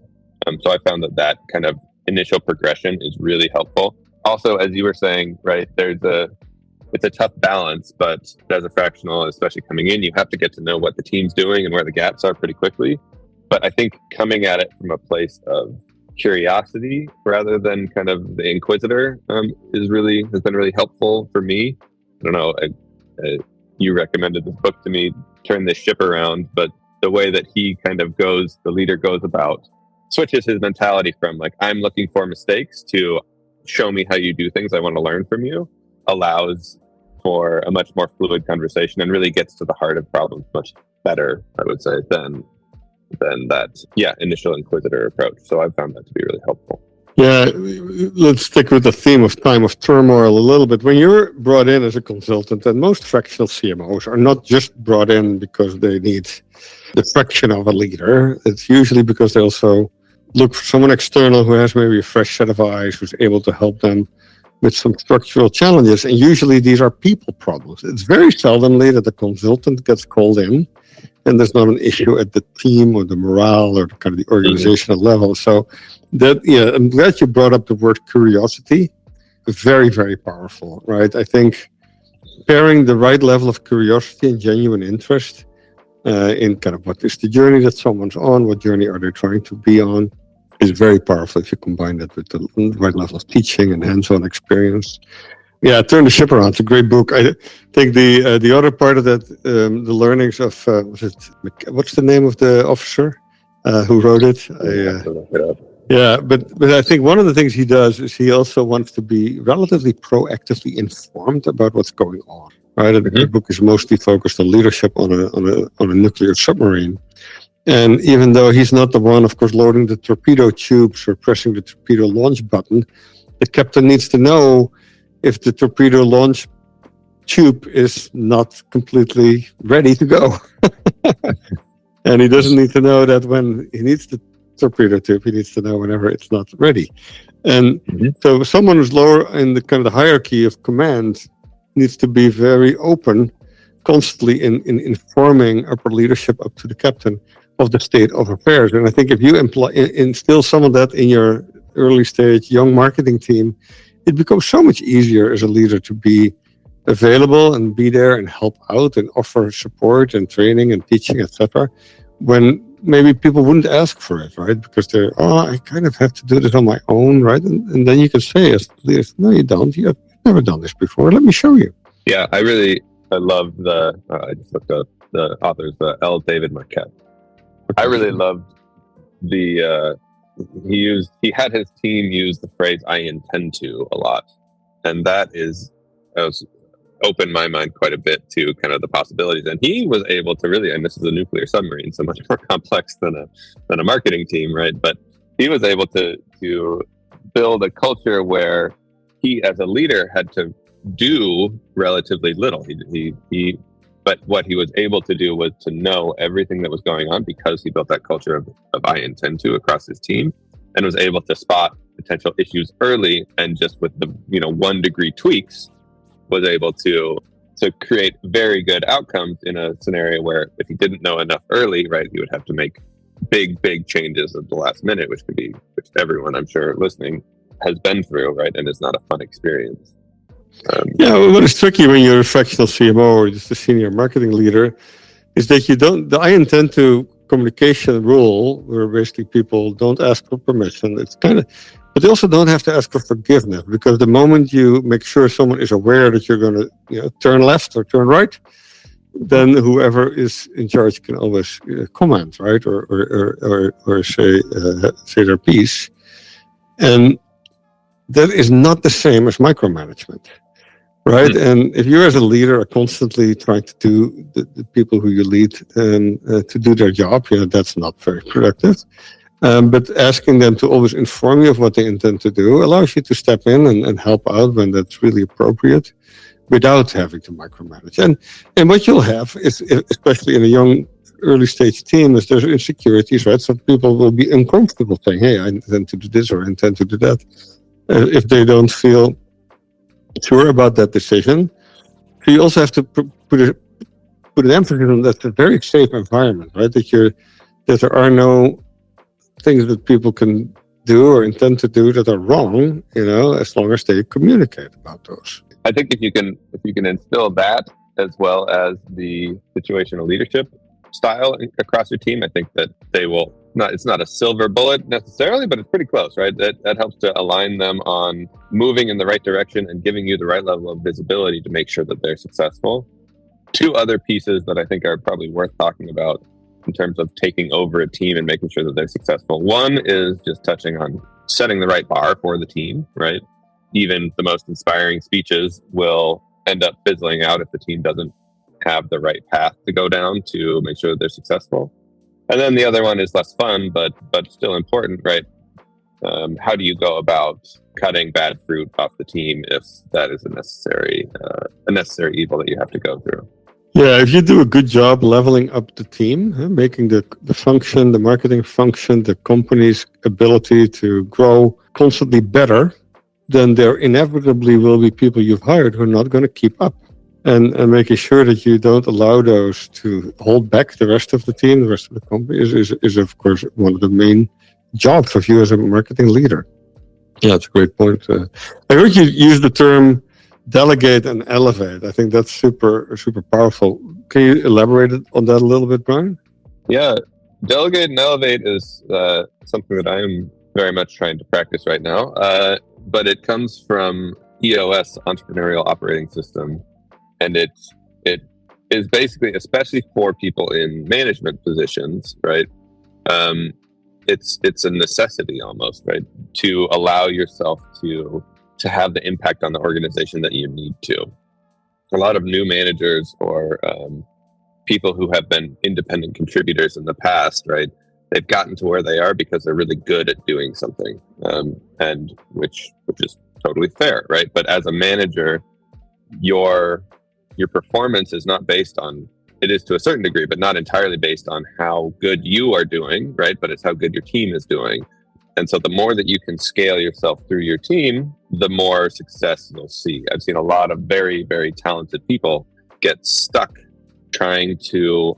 Speaker 1: So I found that kind of initial progression is really helpful. Also, as you were saying, right, it's a tough balance, but as a fractional, especially coming in, you have to get to know what the team's doing and where the gaps are pretty quickly. But I think coming at it from a place of curiosity rather than kind of the inquisitor has been really helpful for me. I don't know, you recommended this book to me, Turn This Ship Around, but the way that the leader goes about, switches his mentality from like, I'm looking for mistakes to show me how you do things, I want to learn from you, allows for a much more fluid conversation and really gets to the heart of problems much better, I would say, than that initial inquisitor approach. So I've found that to be really helpful.
Speaker 2: Yeah, let's stick with the theme of time of turmoil a little bit. When you're brought in as a consultant, and most fractional CMOs are not just brought in because they need the fraction of a leader. It's usually because they also look for someone external who has maybe a fresh set of eyes, who's able to help them with some structural challenges. And usually these are people problems. It's very seldomly that the consultant gets called in and there's not an issue at the team or the morale or kind of the organizational level. So I'm glad you brought up the word curiosity. Very, very powerful, right? I think pairing the right level of curiosity and genuine interest in kind of what is the journey that someone's on, what journey are they trying to be on, is very powerful if you combine that with the right level of teaching and hands-on experience. Yeah, Turn the Ship Around. It's a great book. I think the other part of that, the learnings of what's the name of the officer who wrote it? But I think one of the things he does is he also wants to be relatively proactively informed about what's going on. Right, and the book is mostly focused on leadership on a nuclear submarine. And even though he's not the one, of course, loading the torpedo tubes or pressing the torpedo launch button, the captain needs to know if the torpedo launch tube is not completely ready to go. And he doesn't need to know that when he needs the torpedo tube, he needs to know whenever it's not ready. And so someone who's lower in the kind of the hierarchy of command needs to be very open, constantly in informing upper leadership up to the captain of the state of affairs. And I think if you instill some of that in your early stage young marketing team, it becomes so much easier as a leader to be available and be there and help out and offer support and training and teaching, etc. when maybe people wouldn't ask for it, right? Because I kind of have to do this on my own, right? And then you can say as leaders, no, you don't. You have never done this before. Let me show you.
Speaker 1: Yeah, I love I just looked up the authors, L. David Marquette. I really loved he had his team use the phrase "I intend to" a lot, and that has opened my mind quite a bit to kind of the possibilities. And he was able to really, and this is a nuclear submarine, so much more complex than a marketing team, right? But he was able to build a culture where he, as a leader, had to do relatively little. But what he was able to do was to know everything that was going on because he built that culture of I intend to across his team, and was able to spot potential issues early, and just with the 1 degree tweaks was able to create very good outcomes in a scenario where if he didn't know enough early, right, he would have to make big changes at the last minute, which everyone I'm sure listening has been through, right, and it's not a fun experience.
Speaker 2: What is tricky when you're a fractional CMO or just a senior marketing leader is that the I intend to communication rule, where basically people don't ask for permission. It's but they also don't have to ask for forgiveness, because the moment you make sure someone is aware that you're going to turn left or turn right, then whoever is in charge can always comment, right, or say their piece. And that is not the same as micromanagement, right?
Speaker 1: Mm.
Speaker 2: And if you as a leader are constantly trying to do the people who you lead to do their job, that's not very productive. But asking them to always inform you of what they intend to do allows you to step in and help out when that's really appropriate without having to micromanage. And what you'll have is, especially in a young early stage team, is there's insecurities, right? Some people will be uncomfortable saying, hey, I intend to do this or I intend to do that. If they don't feel sure about that decision. So you also have to put an emphasis on that's a very safe environment, right? That there are no things that people can do or intend to do that are wrong, as long as they communicate about those.
Speaker 1: I think if you can instill that as well as the situational leadership style across your team, I think that they will it's not a silver bullet necessarily, but it's pretty close, right? That helps to align them on moving in the right direction and giving you the right level of visibility to make sure that they're successful. Two other pieces that I think are probably worth talking about in terms of taking over a team and making sure that they're successful. One is just touching on setting the right bar for the team, right? Even the most inspiring speeches will end up fizzling out if the team doesn't have the right path to go down to make sure that they're successful. And then the other one is less fun, but still important, right? How do you go about cutting bad fruit off the team if that is a necessary evil that you have to go through?
Speaker 2: Yeah, if you do a good job leveling up the team, making the function, the marketing function, the company's ability to grow constantly better, then there inevitably will be people you've hired who are not going to keep up. And making sure that you don't allow those to hold back the rest of the team, the rest of the company, is of course one of the main jobs of you as a marketing leader. Yeah, that's a great point. I heard you use the term delegate and elevate. I think that's super powerful. Can you elaborate on that a little bit, Brian?
Speaker 1: Yeah, delegate and elevate is something that I'm very much trying to practice right now. But it comes from EOS, Entrepreneurial Operating System. And it is basically, especially for people in management positions, right? It's a necessity almost, right? To allow yourself to have the impact on the organization that you need to. A lot of new managers or people who have been independent contributors in the past, right? They've gotten to where they are because they're really good at doing something, and which is totally fair, right? But as a manager, your performance is not based on, it is to a certain degree, but not entirely based on how good you are doing, right? But it's how good your team is doing. And so the more that you can scale yourself through your team, the more success you'll see. I've seen a lot of very, very talented people get stuck trying to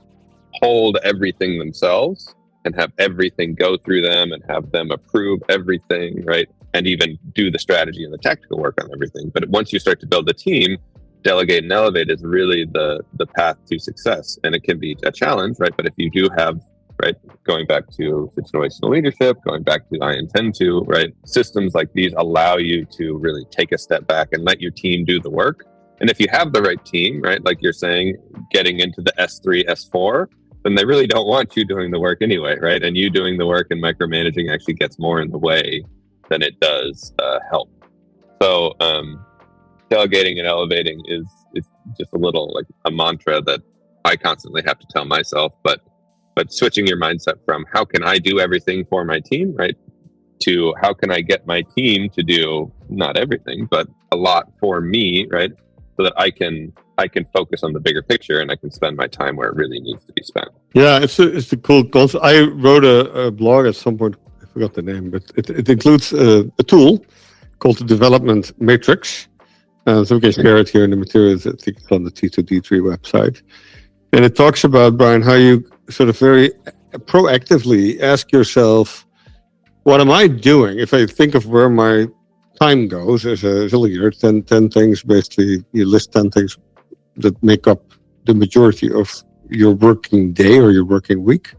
Speaker 1: hold everything themselves and have everything go through them and have them approve everything, right? And even do the strategy and the tactical work on everything. But once you start to build a team, delegate and elevate is really the path to success. And it can be a challenge, right? But if you do have, right, going back to situational leadership, going back to I intend to, right, systems like these allow you to really take a step back and let your team do the work. And if you have the right team, right, like you're saying, getting into the S3, S4, then they really don't want you doing the work anyway, right? And you doing the work and micromanaging actually gets more in the way than it does help. So delegating and elevating is just a little like a mantra that I constantly have to tell myself, but switching your mindset from how can I do everything for my team, right, to how can I get my team to do not everything, but a lot for me, right, so that I can focus on the bigger picture and I can spend my time where it really needs to be spent.
Speaker 2: Yeah, it's a cool concept. I wrote a blog at some point, I forgot the name, but it includes a tool called the Development Matrix. So we can share it here in the materials. I think it's on the T2D3 website. And it talks about, Brian, how you sort of very proactively ask yourself, what am I doing? If I think of where my time goes as a leader, 10 things, basically, you list 10 things that make up the majority of your working day or your working week.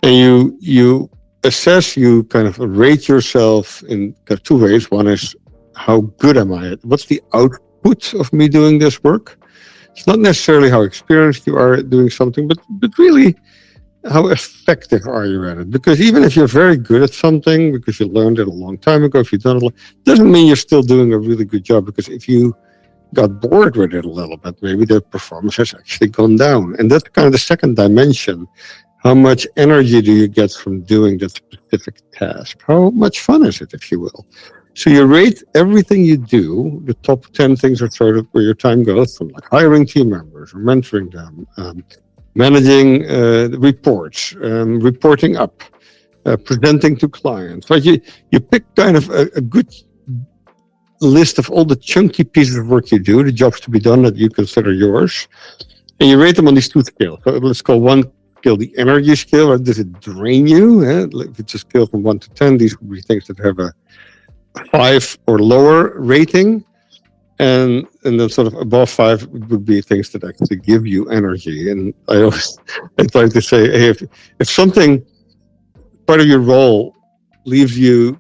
Speaker 2: And you assess, you kind of rate yourself in two ways. One is, how good am I at? What's the output of me doing this work? It's not necessarily how experienced you are at doing something, but really, how effective are you at it? Because even if you're very good at something, because you learned it a long time ago, if you've done it, doesn't mean you're still doing a really good job. Because if you got bored with it a little bit, maybe the performance has actually gone down. And that's kind of the second dimension. How much energy do you get from doing that specific task? How much fun is it, if you will? So you rate everything you do, the top 10 things or sort of where your time goes, from like hiring team members or mentoring them, managing reports, reporting up, presenting to clients. Right? You pick kind of a good list of all the chunky pieces of work you do, the jobs to be done that you consider yours, and you rate them on these two scales. So let's call one scale the energy scale. Right? Does it drain you? If it's a scale from 1 to 10, these would be things that have a 5 or lower rating. And then sort of above 5 would be things that actually give you energy. And I like to say, hey, if something, part of your role leaves you,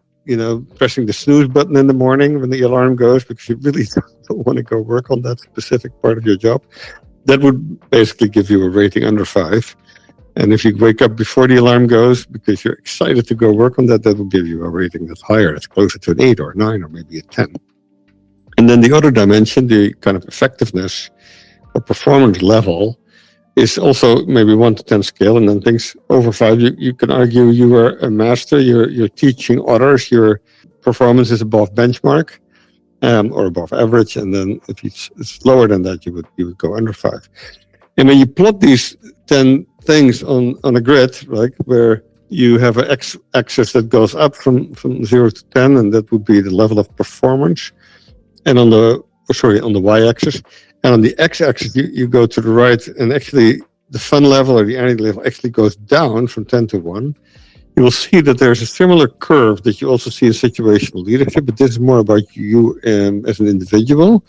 Speaker 2: pressing the snooze button in the morning when the alarm goes because you really don't want to go work on that specific part of your job, that would basically give you a rating under 5. And if you wake up before the alarm goes because you're excited to go work on that, that will give you a rating that's higher. It's closer to an 8 or 9 or maybe a 10. And then the other dimension, the kind of effectiveness or performance level, is also maybe 1 to 10 scale. And then things over 5, you can argue you are a master, you're teaching others, your performance is above benchmark or above average. And then if it's lower than that, you would go under 5. And when you plot these 10 things on a grid, right, where you have an x-axis that goes up from 0 to 10, and that would be the level of performance. And on the y-axis, and on the x-axis, you go to the right, and actually the fun level or the energy level actually goes down from 10 to 1. You will see that there's a similar curve that you also see in situational leadership, but this is more about you as an individual,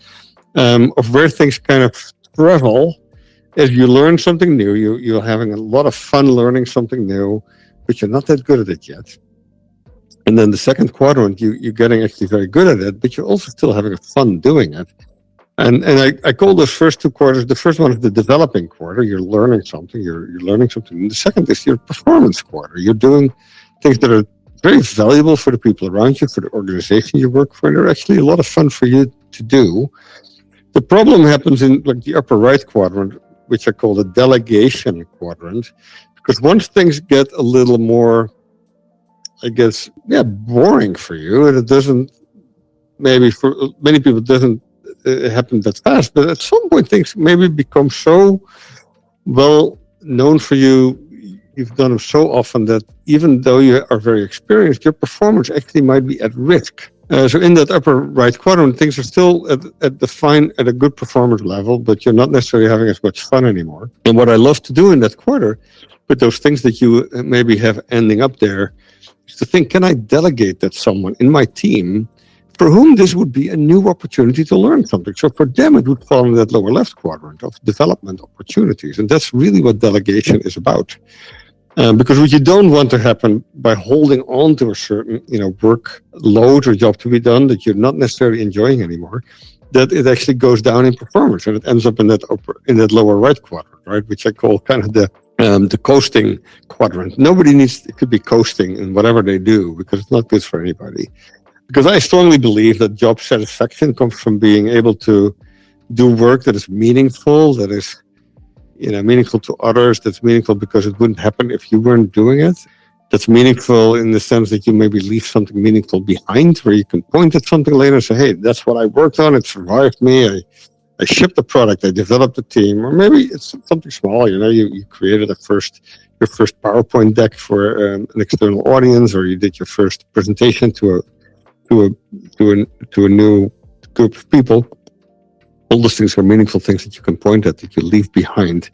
Speaker 2: of where things kind of travel as you learn something new. You're having a lot of fun learning something new, but you're not that good at it yet. And then the second quadrant, you're getting actually very good at it, but you're also still having fun doing it. And I call those first two quarters, the first one is the developing quarter. You're learning something, you're learning something. And the second is your performance quarter. You're doing things that are very valuable for the people around you, for the organization you work for. And they're actually a lot of fun for you to do. The problem happens in like the upper right quadrant, which I call the delegation quadrant, because once things get a little more, I guess, boring for you, and it doesn't, maybe for many people, it doesn't happen that fast, but at some point things maybe become so well known for you, you've done them so often that even though you are very experienced, your performance actually might be at risk. So in that upper right quadrant, things are still at a good performance level, but you're not necessarily having as much fun anymore. And what I love to do in that quarter, with those things that you maybe have ending up there, is to think, can I delegate that someone in my team for whom this would be a new opportunity to learn something? So for them, it would fall in that lower left quadrant of development opportunities. And that's really what delegation is about. Because what you don't want to happen by holding on to a certain, work load or job to be done that you're not necessarily enjoying anymore, that it actually goes down in performance and it ends up in that lower right quadrant, right? Which I call kind of the coasting quadrant. Nobody needs to be coasting in whatever they do because it's not good for anybody. Because I strongly believe that job satisfaction comes from being able to do work that is meaningful, that is meaningful to others, that's meaningful because it wouldn't happen if you weren't doing it. That's meaningful in the sense that you maybe leave something meaningful behind where you can point at something later and say, hey, that's what I worked on, it survived me, I shipped the product, I developed a team, or maybe it's something small, you created your first PowerPoint deck for an external audience, or you did your first presentation to a new group of people. All those things are meaningful things that you can point at, that you leave behind.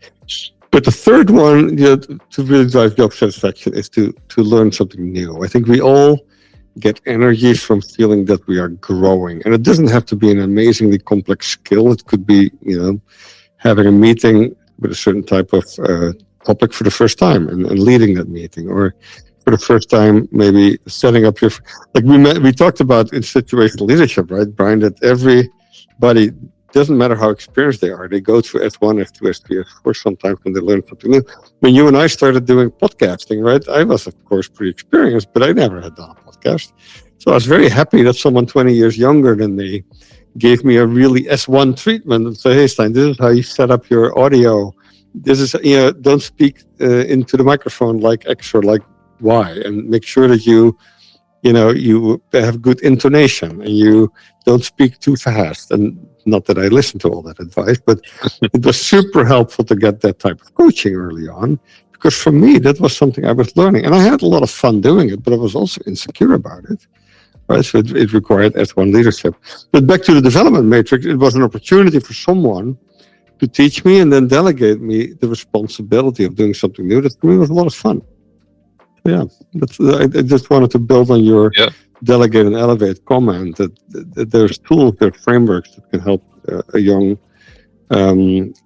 Speaker 2: But the third one, to really drive job satisfaction is to learn something new. I think we all get energy from feeling that we are growing. And it doesn't have to be an amazingly complex skill. It could be, having a meeting with a certain type of topic for the first time and leading that meeting, or for the first time, maybe setting up we talked about in situational leadership, right, Brian, that everybody doesn't matter how experienced they are. They go through S1, S2, S3, S4 sometimes when they learn something new. When you and I started doing podcasting, right? I was, of course, pretty experienced, but I never had done a podcast. So I was very happy that someone 20 years younger than me gave me a really S1 treatment and said, hey, Stein, this is how you set up your audio. This is, don't speak into the microphone like X or like Y, and make sure that you have good intonation and you don't speak too fast. And not that I listened to all that advice, but it was super helpful to get that type of coaching early on, because for me, that was something I was learning. And I had a lot of fun doing it, but I was also insecure about it. Right, so it required S1 leadership. But back to the development matrix, it was an opportunity for someone to teach me and then delegate me the responsibility of doing something new. That for me was a lot of fun. Yeah, I just wanted to build on your delegate and elevate comment that there's tools, there's frameworks that can help a young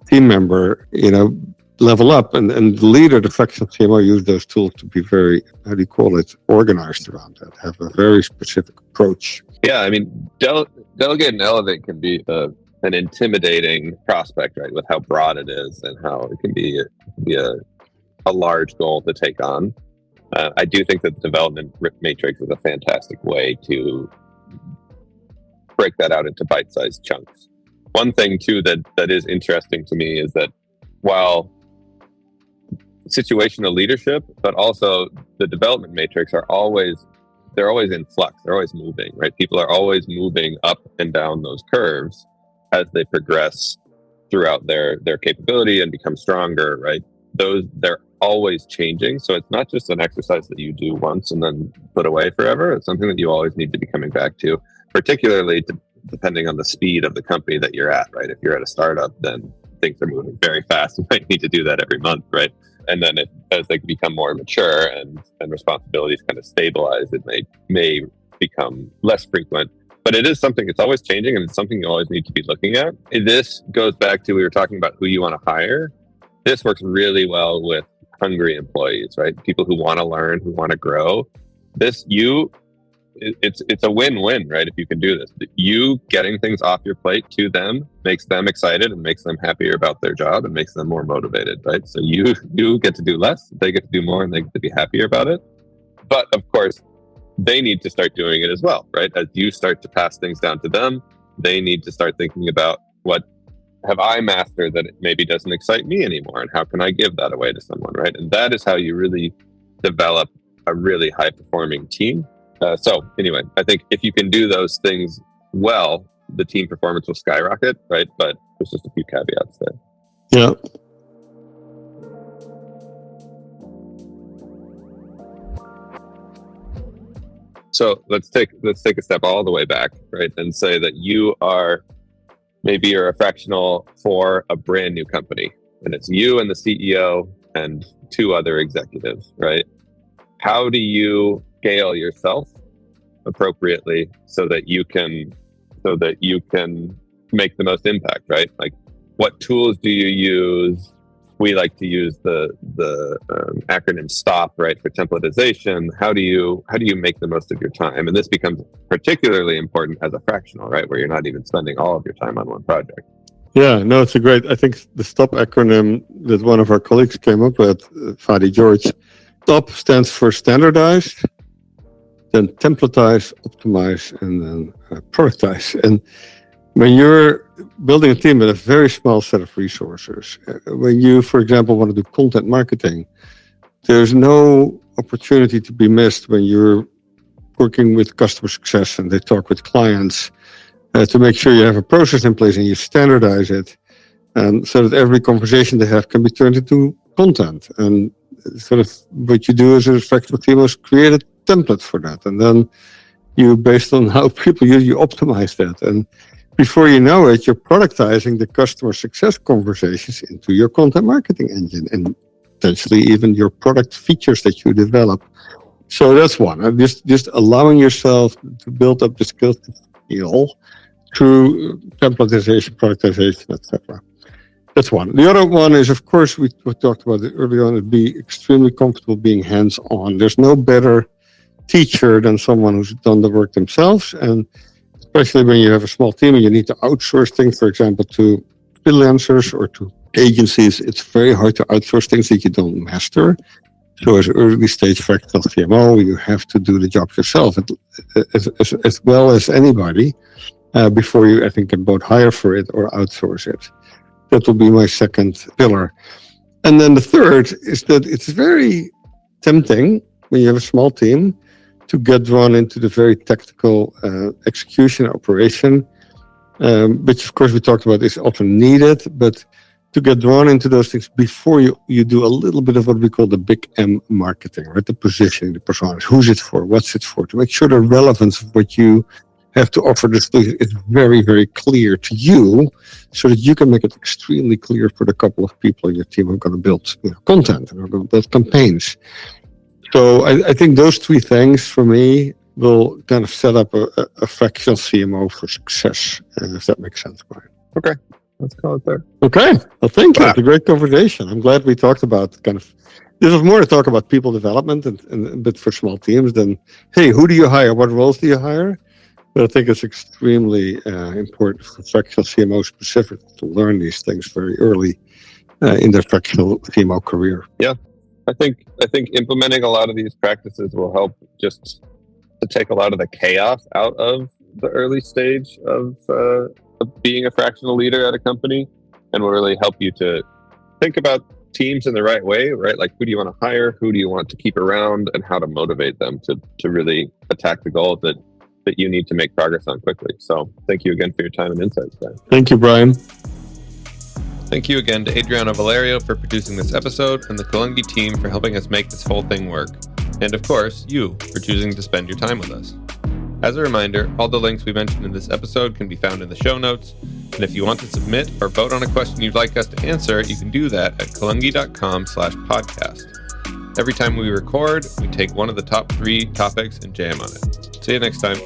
Speaker 2: team member, level up, and the leader, the fractional CMO, use those tools to be very, organized around that, have a very specific approach.
Speaker 1: Yeah, I mean, delegate and elevate can be an intimidating prospect, right? With how broad it is and how it can be a large goal to take on. I do think that the development matrix is a fantastic way to break that out into bite-sized chunks. One thing too that is interesting to me is that while situational leadership, but also the development matrix they're always in flux. They're always moving, right? People are always moving up and down those curves as they progress throughout their capability and become stronger, right? They're always changing. So it's not just an exercise that you do once and then put away forever. It's something that you always need to be coming back to, particularly depending on the speed of the company that you're at, right? If you're at a startup, then things are moving very fast. You might need to do that every month, right? And then as they become more mature and responsibilities kind of stabilize, it may become less frequent. But it is something, it's always changing, and it's something you always need to be looking at. This goes back to, we were talking about who you want to hire. This works really well with hungry employees, right? People who want to learn, who want to grow. It's a win-win, right? If you can do this, you getting things off your plate to them makes them excited and makes them happier about their job and makes them more motivated, right? So you get to do less, they get to do more, and they get to be happier about it. But of course, they need to start doing it as well, right? As you start to pass things down to them, they need to start thinking about, what have I mastered that it maybe doesn't excite me anymore, and how can I give that away to someone, right? And that is how you really develop a really high-performing team. So anyway, I think if you can do those things well, the team performance will skyrocket, right? But there's just a few caveats there.
Speaker 2: Yeah.
Speaker 1: So let's take a step all the way back, right? And say that you're a fractional for a brand new company, and it's you and the CEO and 2 other executives, right? How do you scale yourself appropriately so that you can make the most impact, right? Like, what tools do you use? We like to use the acronym STOP, right, for templatization. How do you make the most of your time? And this becomes particularly important as a fractional, right, where you're not even spending all of your time on one project.
Speaker 2: Yeah, no, it's I think the STOP acronym that one of our colleagues came up with, Fadi George, STOP stands for standardize, then templatize, optimize, and then productize. And when you're building a team with a very small set of resources, when you, for example, want to do content marketing, there's no opportunity to be missed when you're working with customer success and they talk with clients to make sure you have a process in place and you standardize it, and so that every conversation they have can be turned into content. And sort of what you do as a fractional team is create a template for that, and then you, based on how people use, you optimize that, and before you know it, you're productizing the customer success conversations into your content marketing engine and potentially even your product features that you develop. So that's one. Just allowing yourself to build up the skills to scale through templatization, productization, etc. That's one. The other one is, of course, we talked about it earlier on, be extremely comfortable being hands-on. There's no better teacher than someone who's done the work themselves, and especially when you have a small team and you need to outsource things, for example, to freelancers or to agencies. It's very hard to outsource things that you don't master. So as early stage fractional CMO, you have to do the job yourself as well as anybody before you, I think, can both hire for it or outsource it. That will be my second pillar. And then the third is that it's very tempting when you have a small team to get drawn into the very tactical execution operation, which of course we talked about is often needed, but to get drawn into those things before you do a little bit of what we call the big M marketing, right? The positioning, the personas, who's it for, what's it for, to make sure the relevance of what you have to offer this is very, very clear to you, so that you can make it extremely clear for the couple of people in your team who are going to build content and are going to build campaigns. So I think those three things for me will kind of set up a fractional CMO for success, if that makes sense, Brian.
Speaker 1: Okay. Let's call it there.
Speaker 2: Okay. Well, thank you. It's a great conversation. I'm glad we talked about this was more to talk about people development and a bit for small teams than, hey, who do you hire? What roles do you hire? But I think it's extremely important for fractional CMO specifically to learn these things very early in their fractional CMO career.
Speaker 1: Yeah. I think implementing a lot of these practices will help just to take a lot of the chaos out of the early stage of being a fractional leader at a company, and will really help you to think about teams in the right way, right? Like, who do you want to hire? Who do you want to keep around? And how to motivate them to really attack the goals that you need to make progress on quickly. So thank you again for your time and insights, guys.
Speaker 2: Thank you, Brian.
Speaker 1: Thank you again to Adriano Valerio for producing this episode, and the Kalungi team for helping us make this whole thing work. And of course, you for choosing to spend your time with us. As a reminder, all the links we mentioned in this episode can be found in the show notes. And if you want to submit or vote on a question you'd like us to answer, you can do that at kalungi.com/podcast. Every time we record, we take one of the top 3 topics and jam on it. See you next time.